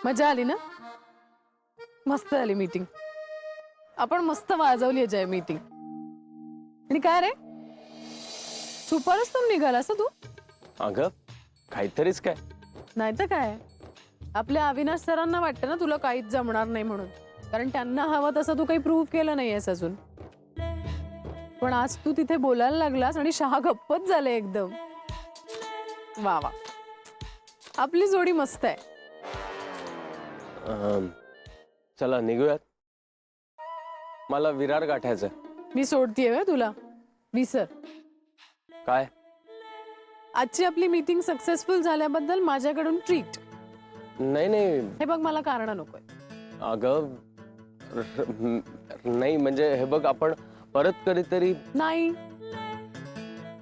मजा आली ना? मस्त आली मीटिंग. आपण मस्त वाजवली जय मीटिंग. आणि काय रे, सुपरच तुम निघालास तू? अगं काहीतरीच काय. नाही तर काय, आपल्या अविनाश सरांना वाटतं ना तुला काहीच जमणार नाही म्हणून, कारण त्यांना हवं तसं तू काही प्रूव्ह केलं नाहीयेस अजून. पण आज तू तिथे बोलायला लागलास आणि शहा गप्पच झाले एकदम. वा वा, आपली जोडी मस्त आहे. चला निघूयात. मला विरार गाठायचंय. मी सोडतीये तुला, विसर. काय? आजची आपली मीटिंग सक्सेसफुल झाल्याबद्दल माझ्याकडून ट्रीट. नाही नाही. हे बघ, मला कारण नकोय. अगं नाही म्हणजे हे बघ, आपण परत कधीतरी. नाही,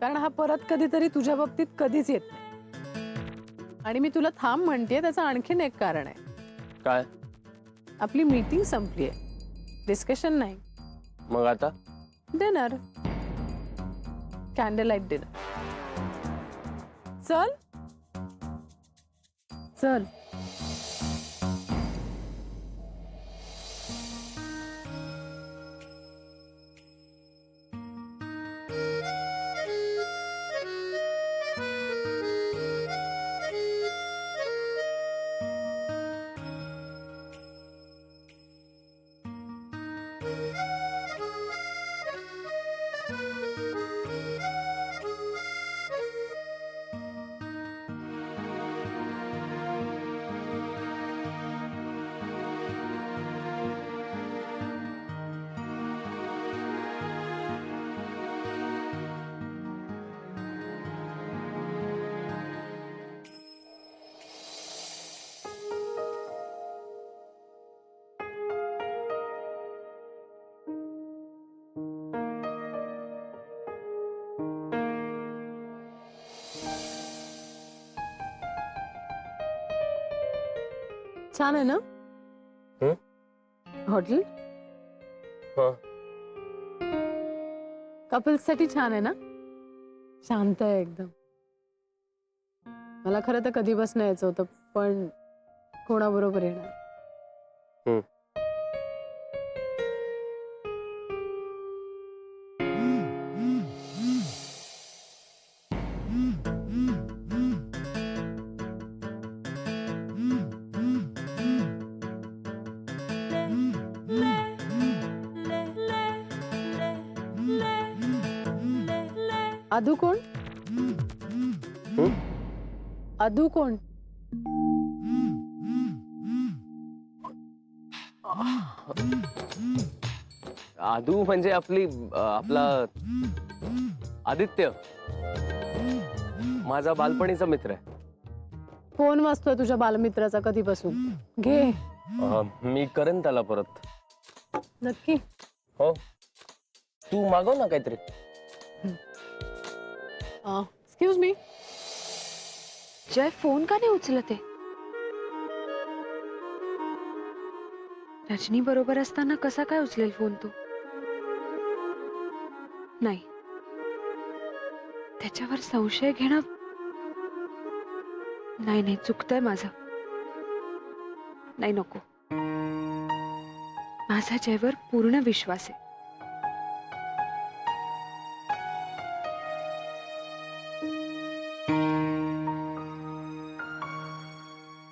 कारण हा परत कधीतरी तुझ्या बाबतीत कधीच येत नाही. आणि मी तुला थांब म्हणतेय त्याचं आणखीन एक कारण आहे. काय? आपली मीटिंग संपलीये, डिस्कशन नाही. मग आता डिनर, कॅन्डल लाईट डिनर. चल चल. छान आहे ना हॉटेल? कपल्स साठी छान आहे ना? शांत आहे एकदम. मला खरं तर कधी बसणं यायचं होतं, पण कोणाबरोबर येणार. अदू कोण? अदू कोण? आदू म्हणजे आपला आदित्य, माझा बालपणीचा मित्र आहे. फोन वाजतोय तुझ्या बालमित्राचा कधीपासून. घे. मी करेन त्याला परत. नक्की? हो, तू मागव ना काहीतरी. Excuse me. जय फोन का नाही उचलत आहे? रजनी बरोबर असताना कसा काय उचलेल फोन तो? नाही, त्याच्यावर संशय घेणं नाही नाही, चुकतंय माझं. नाही, नको. माझा जयवर पूर्ण विश्वास आहे.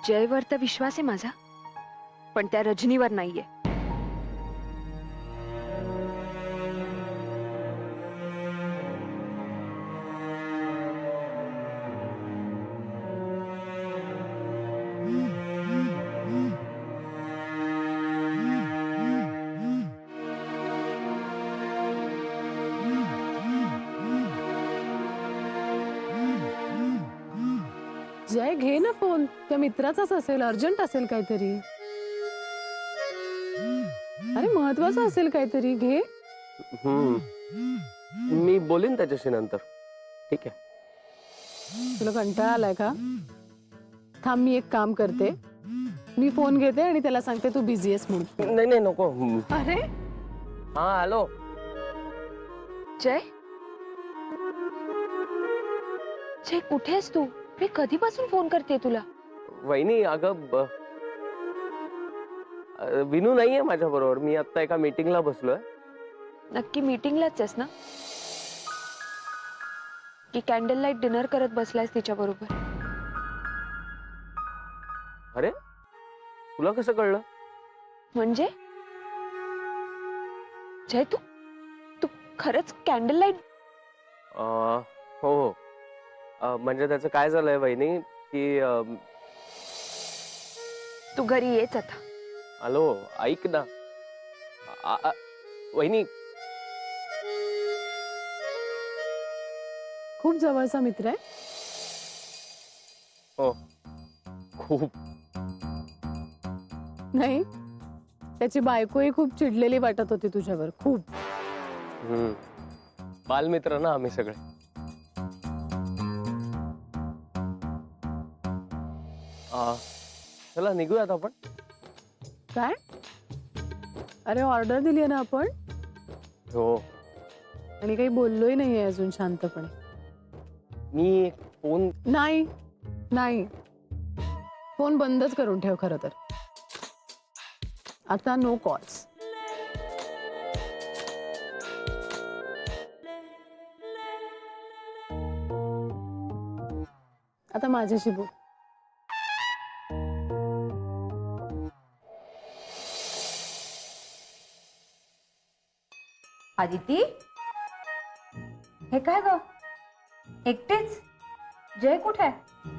जयवर तर विश्वास आहे माझा, पण त्या रजनीवर नाहीये. जय, घे ना फोन. त्या मित्राचाच असेल, अर्जंट असेल काहीतरी. अरे महत्वाचं असेल काहीतरी, घे. मी बोलीन त्याच्याशी नंतर. ठीक आहे. तुला कंटाळा आलाय का? थांब, मी एक काम करते. मी फोन घेते आणि त्याला सांगते तू बिझी आहेस म्हणून. नाही नाही, नको. अरे हा, हॅलो. जय, जय कुठे आहेस तू? मी कधीपासून फोन करते तुला. वहिनी, अगं विनू नाहीये माझ्या बरोबर. मी आता एका मीटिंगला बसलोय. नक्की मीटिंगलाच आहेस ना? की कॅन्डल लाईट डिनर करत बसलायस तिच्या बरोबर? अरे तुला कसं कळलं? म्हणजे जय, तू तू खरंच कॅन्डल लाईट? हो हो. म्हणजे त्याचं काय झालंय वहिनी की तू घरी येच आता. हॅलो ऐक ना. वहिनी खूप जवळचा मित्र आहे. हो खूप. नाही, त्याची बायकोही खूप चिडलेली वाटत होती तुझ्यावर, खूप. बालमित्र ना आम्ही सगळे. चला निघूयात आपण. काय? अरे ऑर्डर दिली आहे ना आपण, हो. आणि काही बोललोही नाहीये अजून शांतपणे. मी फोन नाही नाही, फोन बंदच करून ठेव. खरं तर आता नो कॉल्स. आता माझ्याशी बोल. आदिती, हे काय ग? एकटेच? जय कुठे आहे?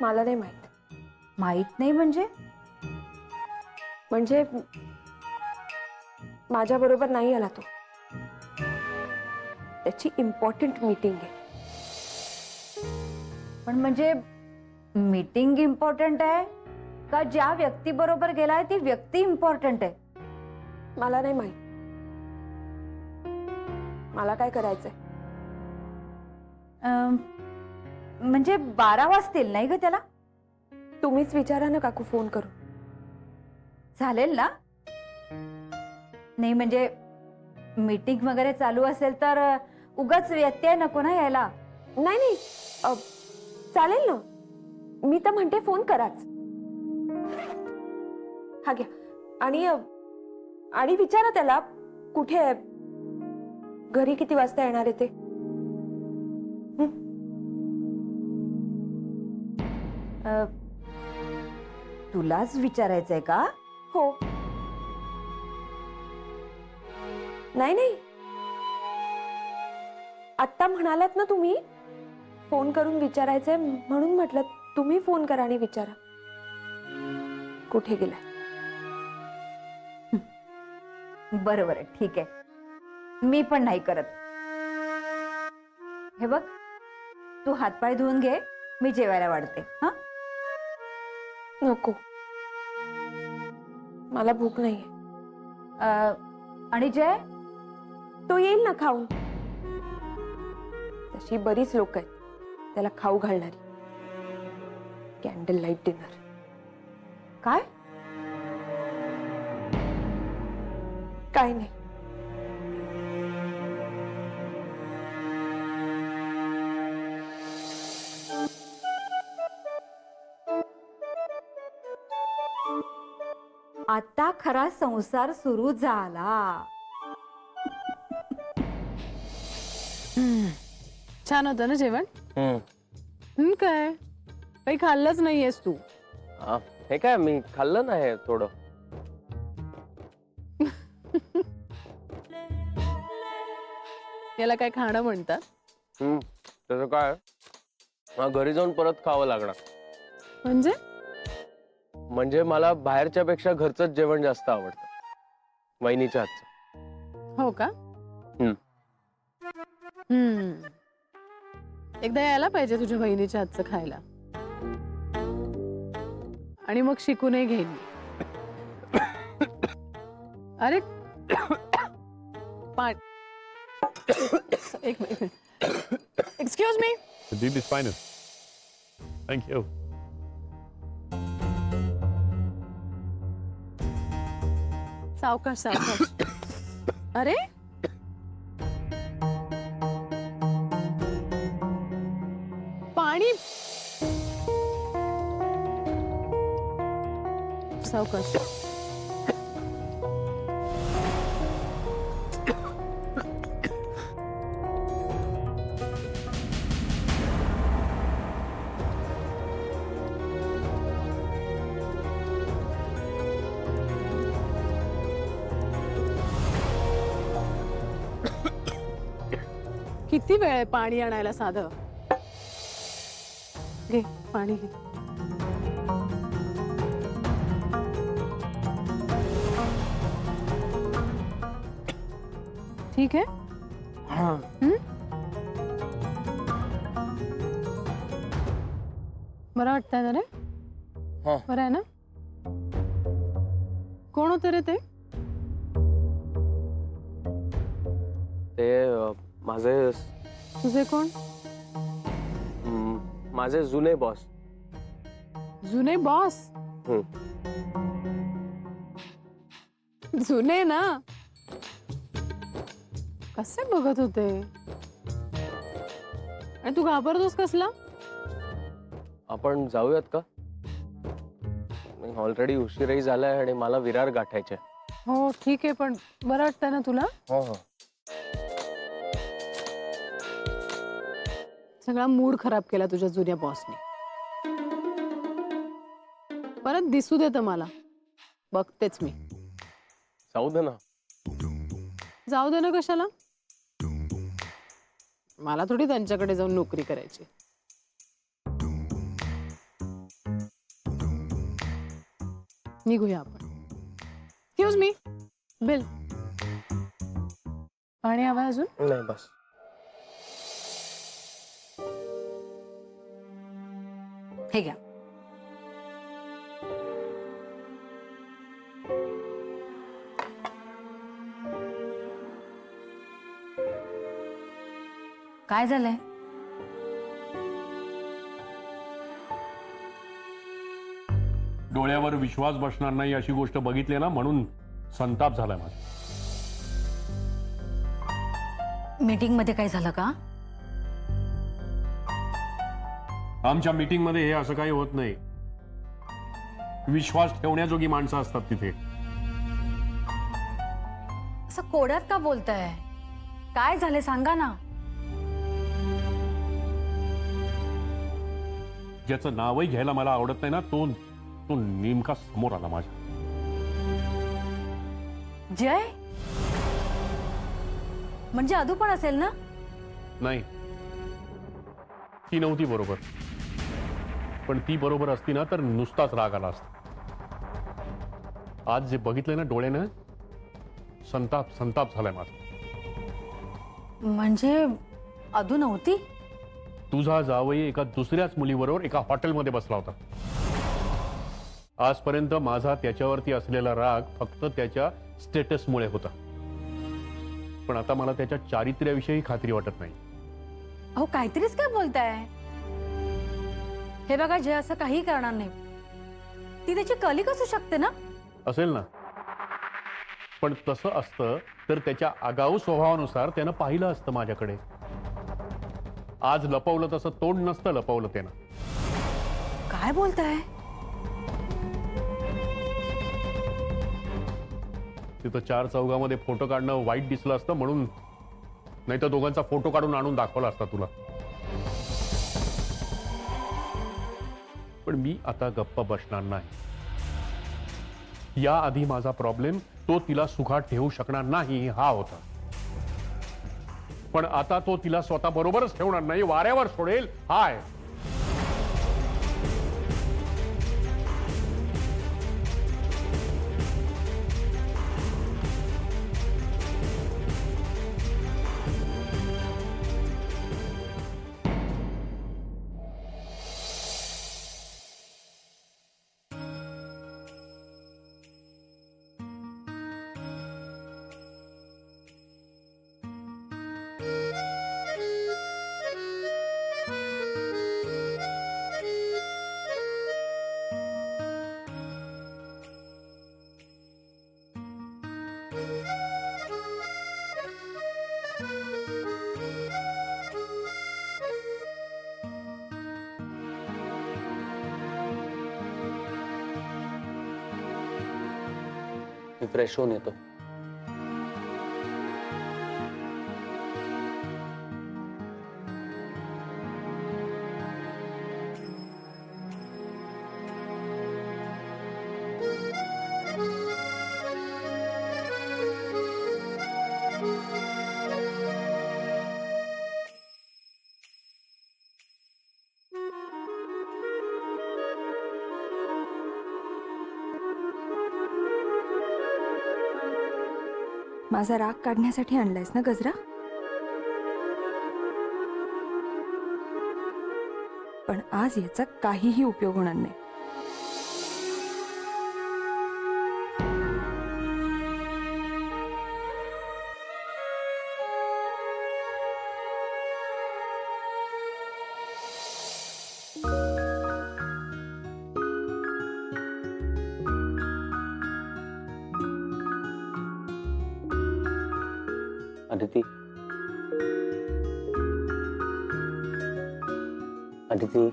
मला नाही माहित. माहित नाही म्हणजे? म्हणजे माझ्या बरोबर नाही आला तो. त्याची इम्पॉर्टंट मीटिंग आहे. पण म्हणजे मीटिंग इम्पॉर्टंट आहे का ज्या व्यक्ती बरोबर गेलाय ती व्यक्ती इम्पॉर्टंट आहे? मला नाही माहित. मला काय करायचंय? म्हणजे 12 वाजतील नाही ग त्याला? तुम्हीच विचारा ना काकू फोन करू. चालेल ना? नाही म्हणजे मीटिंग वगैरे चालू असेल तर उगाच व्यत्यय नको ना यायला. नाही नाही, चालेल ना. मी तर म्हणते फोन कराच. हा घ्या. आणि विचारा त्याला कुठे आहे, घरी किती वाजता येणार आहे ते. तुलाच विचारायचंय का? हो. नाही नाही, आत्ता म्हणालात ना तुम्ही फोन करून विचारायचंय, म्हणून म्हटलं तुम्ही फोन करा आणि विचारा कुठे गेलाय. बरोबर आहे, ठीक आहे. मी पण नाही करत. हे बघ, तू हातपाय धुवून घे, मी जेवायला वाढते. हा, नको, मला भूक नाहीये. आणि जय? तो येईल ना खाऊन. तशी बरीच लोक आहेत त्याला खाऊ घालणारी. Candle light dinner. काय? काय नाही. आता खरा संसार सुरू झाला. छान होतं ना जेवण? काय काही खाल्लंच नाहीयेस तू? हे काय, मी खाल्लं नाही थोडं. याला काय खाणं म्हणतात? तसं काय, मला घरी जाऊन परत खावं लागणार. म्हणजे मला बाहेरच्या पेक्षा घरचंच जेवण जास्त आवडतं, वहिनीच्या हातचं. हो का? एकदा यायला पाहिजे तुझ्या बहिणीच्या हातचं खायला, आणि मग शिकूनही घेईन. अरे एक minute. Excuse me. The deal is final. Thank you. सावकाश सावकाश. अरे पाणी. सावकाश. किती वेळ आहे पाणी आणायला साधं. घे पाणी घे. ठीक आहे. बरं वाटतंय ना रे? हा. बरं आहे ना? कोण होतं रे ते? ते माझे तुझे कोण? माझे जुने बॉस. जुने बॉस? जुने ना? कसे बघत होते? आणि तू घाबरतोस कसला? आपण जाऊयात का? ऑलरेडी उशीरही झालाय आणि मला विरार गाठायचे. हो ठीक आहे, पण बरं वाटतंय ना तुला? हो हो. सगळा मूड खराब केला तुझ्या जुन्या बॉसने. परत दिसू देत मला. बघतेच मी. जाऊ दे ना. जाऊ दे ना कशाला? मला थोडी त्यांच्याकडे जाऊन नोकरी करायची. निघूया आपण. Excuse me, bill. पाणी हवंय अजून? नाही बस. हे घ्या. काय झालंय? डोळ्यावर विश्वास बसणार नाही अशी गोष्ट बघितली ना, म्हणून संताप झालाय माझा. मीटिंग मध्ये काय झालं का? आमच्या मीटिंग मध्ये हे असं काही होत नाही. विश्वास ठेवण्याजोगी माणसं असतात तिथे. असं कोड्यात का बोलताय? काय झाले सांगा ना. ज्याचं नावही घ्यायला मला आवडत नाही ना, तो नेमका समोर आला माझ्या. जय म्हणजे अधू पण असेल ना? नाही, ती नव्हती बरोबर. पण ती बरोबर असती ना तर नुसताच राग आला असता. आज जे बघितलंय ना डोळ्यानं, संताप संताप झालाय माझा. म्हणजे अधू नव्हती? तुझा जावई एका दुसऱ्याच मुलीबरोबर एका हॉटेलमध्ये बसला होता. आजपर्यंत माझा त्याच्यावरती असलेला राग फक्त त्याच्या स्टेटसमुळे होता. पण आता मला त्याच्या चारित्र्याविषयी खात्री वाटत नाही. अहो काहीतरीच काय बोलताय? हे बघा, जे असं काही करणार नाही. ती त्याची कलिक असू शकते ना? असेल ना, पण तसं असतं तर त्याच्या आगाऊ स्वभावानुसार त्यानं पाहिलं असतं माझ्याकडे. आज लपवलं तसं तोंड नसतं लपवलं त्यानं. काय बोलताय? तिथं 4 चौघामध्ये फोटो काढणं वाईट दिसलं असतं म्हणून, नाही तर दोघांचा फोटो काढून आणून दाखवला असता तुला. पण मी आता गप्प बसणार नाही. याआधी माझा प्रॉब्लेम तो तिला सुखात ठेवू शकणार नाही हा होता. पण आता तो तिला स्वतः बरोबरच ठेवणार नाही, वाऱ्यावर सोडेल हाय. मी फ्रेश होऊन येतो. माझा राग काढण्यासाठी आणलायस ना गजरा? पण आज याचा काहीही उपयोग होणार नाही. अदिती, अदिती,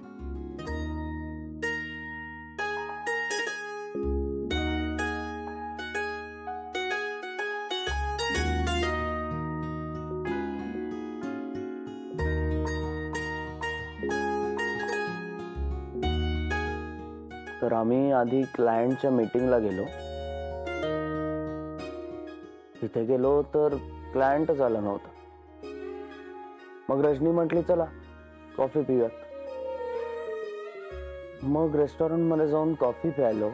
तर आम्ही आधी क्लायंटच्या मीटिंगला गेलो. तिथे गेलो तर क्लायंटच आला नव्हता. मग रजनी म्हटली चला कॉफी पिऊयात. मग रेस्टॉरंट मध्ये जाऊन कॉफी प्यायलो.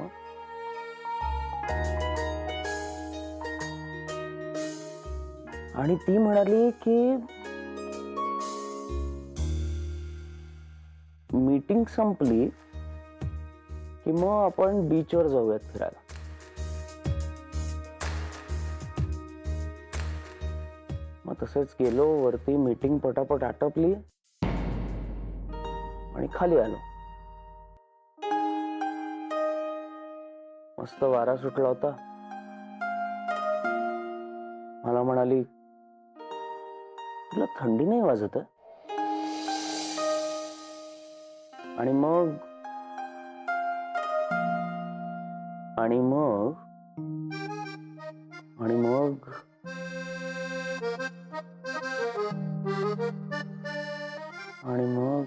आणि ती म्हणाली की मीटिंग संपली की मग आपण बीचवर जाऊयात फिरायला. मग तसेच गेलो वरती. मीटिंग पटापट आटपली आणि खाली आलो. मस्त वारा सुटला होता. मला म्हणाली तुला थंडी नाही वाजत आहे? आणि मग आणि मग आणि मग आणि मग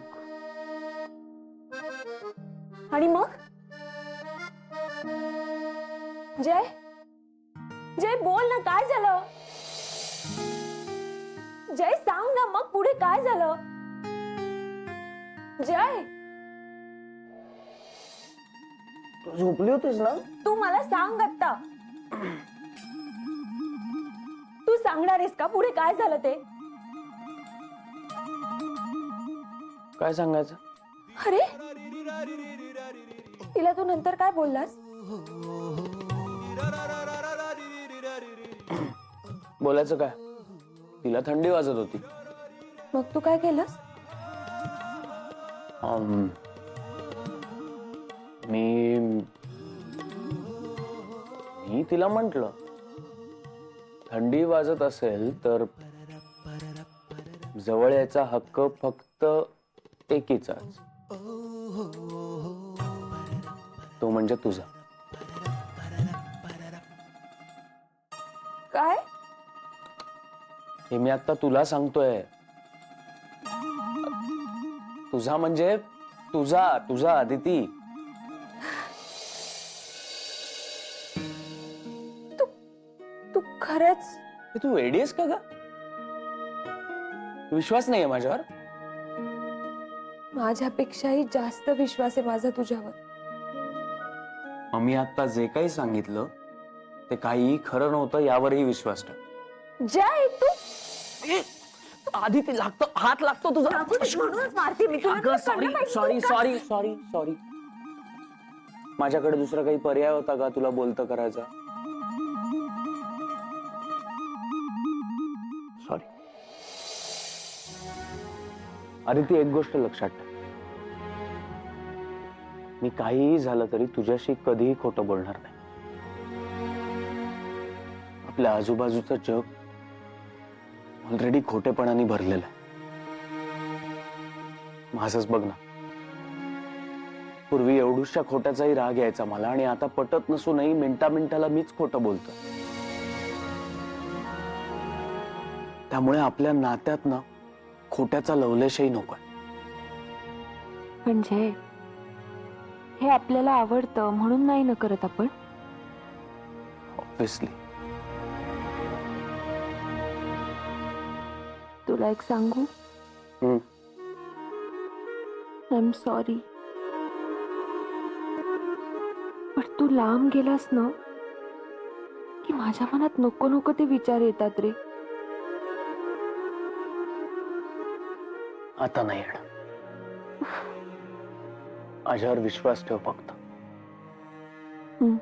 आणि मग जय, जय बोल ना, काय झालं? जय सांग ना, मग पुढे काय झालं? जय, तू झोपली होतीस ना? तू मला सांग आता. तू सांगणार आहेस का पुढे काय झालं ते? काय सांगायचं? अरे तिला तू नंतर काय बोललास? बोलायचं काय? तिला थंडी वाजत होती. मग तू काय केलंस? मी तिला म्हंटल थंडी वाजत असेल तर जवळ यायचा हक्क फक्त एकीचाच, तो म्हणजे तुझा. काय? हे मी आता तुला सांगतोय. तुझा म्हणजे तुझा तुझा अदिती. तू खरंच? तू वेडी आहेस का ग? विश्वास नाहीये माझ्यावर? माझ्यापेक्षाही जास्त विश्वास आहे माझा तुझ्यावर. मी आता जे काही सांगितलं ते काहीही खरं नव्हतं यावरही विश्वास ठेव. जय तू आधी ते लागतो, हात लागतो तुझा. म्हणूनच मारते मी तुला. अगं sorry sorry sorry sorry sorry. माझ्याकडे दुसरा काही पर्याय होता का तुला बोलतं करायचा? सॉरी. अरे ती एक गोष्ट लक्षात ठेव, मी काहीही झालं तरी तुझ्याशी कधीही खोटं बोलणार नाही. आपल्या आजूबाजूचं जग ऑलरेडी खोटेपणाने भरलेलं आहे. माझंच बघ ना, पूर्वी एवढूशा खोट्याचाही राग यायचा मला, आणि आता पटत नसूनही मिनिटा मिनिटाला मीच खोटं बोलतो. त्यामुळे आपल्या नात्यात ना खोट्याचा लवलेशही नकोय. म्हणजे हे आपल्याला आवडतं म्हणून नाही ना करत आपण? ऑब्विसली. तुला एक सांगू? I am sorry. पण तू लांब गेलास ना की माझ्या मनात नको नको ते विचार येतात रे. आता नाही येणार. माझ्यावर विश्वास ठेव फक्त. हम्म.